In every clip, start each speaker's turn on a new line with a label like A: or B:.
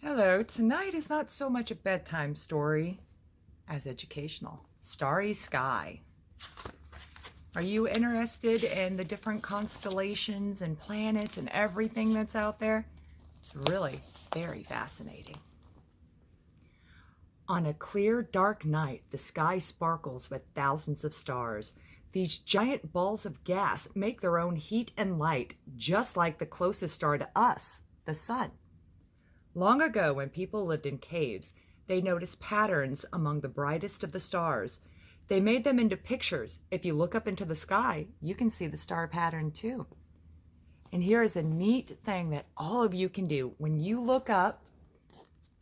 A: Hello, tonight is not so much a bedtime story as educational. Starry Sky. Are you interested in the different constellations and planets and everything that's out there? It's really very fascinating. On a clear, dark night, the sky sparkles with thousands of stars. These giant balls of gas make their own heat and light, just like the closest star to us, the sun. Long ago, when people lived in caves, they noticed patterns among the brightest of the stars. They made them into pictures. If you look up into the sky, you can see the star pattern too. And here is a neat thing that all of you can do. When you look up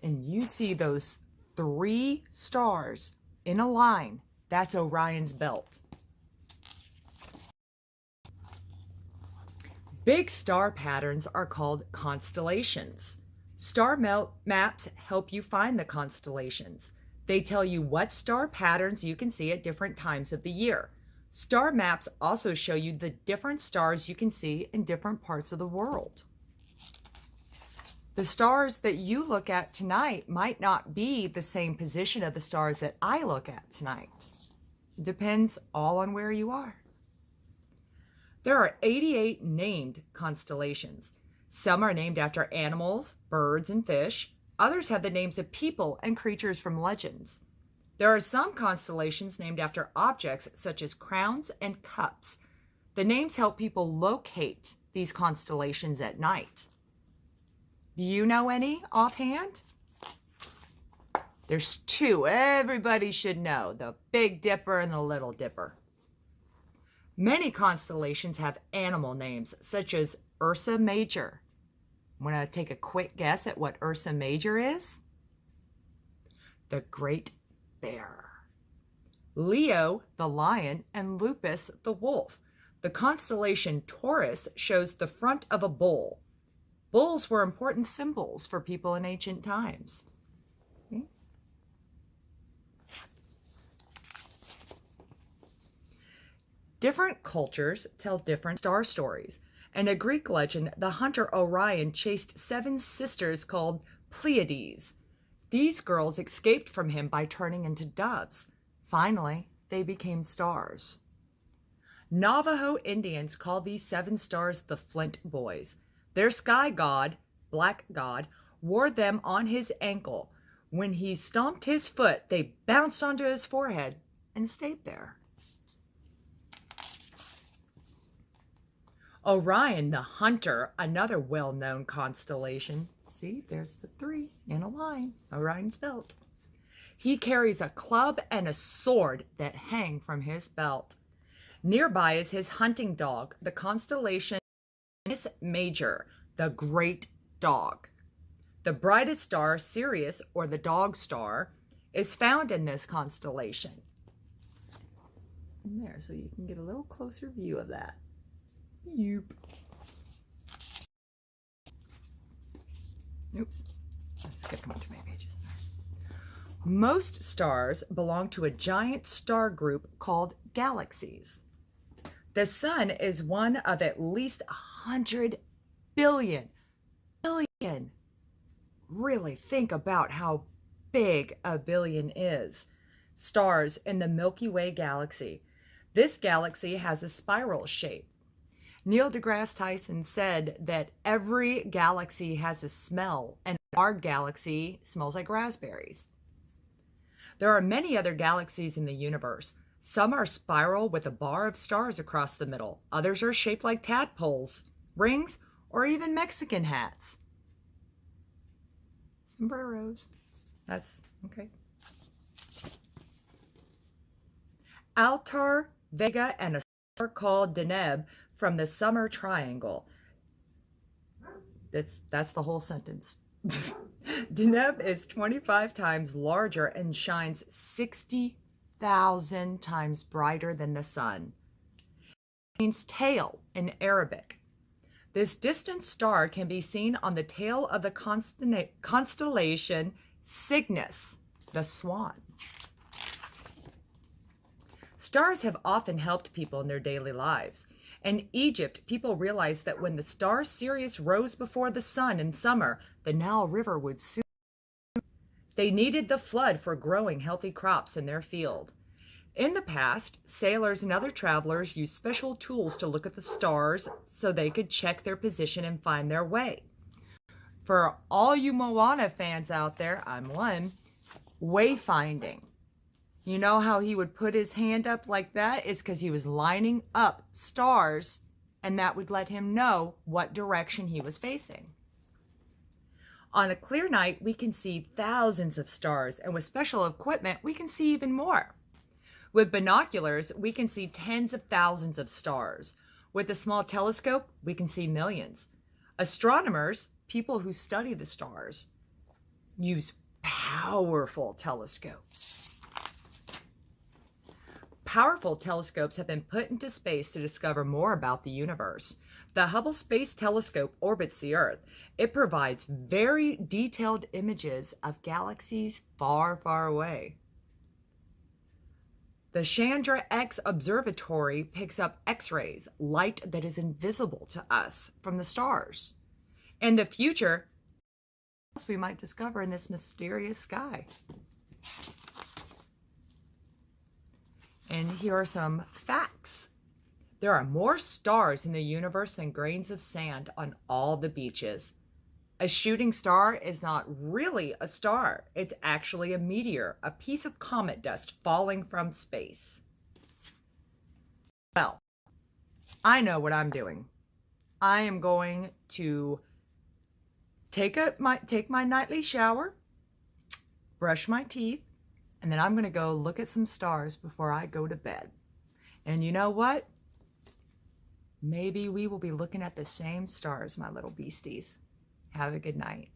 A: and you see those 3 stars in a line, that's Orion's belt. Big star patterns are called constellations. Star maps help you find the constellations. They tell you what star patterns you can see at different times of the year. Star maps also show you the different stars you can see in different parts of the world. The stars that you look at tonight might not be the same position of the stars that I look at tonight. It depends all on where you are. There are 88 named constellations. Some are named after animals, birds, and fish. Others have the names of people and creatures from legends. There are some constellations named after objects such as crowns and cups. The names help people locate these constellations at night. Do you know any offhand? There's 2 everybody should know, the Big Dipper and the Little Dipper. Many constellations have animal names, such as Ursa Major. Want to take a quick guess at what Ursa Major is? The Great Bear. Leo, the lion, and Lupus, the wolf. The constellation Taurus shows the front of a bull. Bulls were important symbols for people in ancient times. Different cultures tell different star stories. In a Greek legend, the hunter Orion chased 7 sisters called Pleiades. These girls escaped from him by turning into doves. Finally, they became stars. Navajo Indians call these 7 stars the Flint Boys. Their sky god, Black God, wore them on his ankle. When he stomped his foot, they bounced onto his forehead and stayed there. Orion the Hunter, another well-known constellation. See, there's the 3 in a line, Orion's belt. He carries a club and a sword that hang from his belt. Nearby is his hunting dog, the constellation Major, the Great Dog. The brightest star, Sirius, or the Dog Star, is found in this constellation. And there, so you can get a little closer view of that. Yep. Oops, I skipped one too many pages. Most stars belong to a giant star group called galaxies. The sun is one of at least 100 billion. Really think about how big a billion is. Stars in the Milky Way galaxy. This galaxy has a spiral shape. Neil deGrasse Tyson said that every galaxy has a smell, and our galaxy smells like raspberries. There are many other galaxies in the universe. Some are spiral with a bar of stars across the middle. Others are shaped like tadpoles, rings, or even Mexican hats. Sombreros. That's okay. Altar, Vega, and a star called Deneb from the Summer Triangle. That's the whole sentence. Deneb is 25 times larger and shines 60,000 times brighter than the sun. It means tail in Arabic. This distant star can be seen on the tail of the constellation Cygnus, the swan. Stars have often helped people in their daily lives. In Egypt, people realized that when the star Sirius rose before the sun in summer, the Nile River would soon They needed the flood for growing healthy crops in their field. In the past, sailors and other travelers used special tools to look at the stars so they could check their position and find their way. For all you Moana fans out there, I'm one, wayfinding. You know how he would put his hand up like that? It's because he was lining up stars, and that would let him know what direction he was facing. On a clear night, we can see thousands of stars, and with special equipment, we can see even more. With binoculars, we can see tens of thousands of stars. With a small telescope, we can see millions. Astronomers, people who study the stars, use powerful telescopes. Powerful telescopes have been put into space to discover more about the universe. The Hubble Space Telescope orbits the Earth. It provides very detailed images of galaxies far, far away. The Chandra X Observatory picks up X-rays, light that is invisible to us from the stars. In the future, what else we might discover in this mysterious sky. And here are some facts. There are more stars in the universe than grains of sand on all the beaches. A shooting star is not really a star. It's actually a meteor, a piece of comet dust falling from space. Well, I know what I'm doing. I am going to take my nightly shower, brush my teeth, and then I'm going to go look at some stars before I go to bed. And you know what? Maybe we will be looking at the same stars, my little beasties. Have a good night.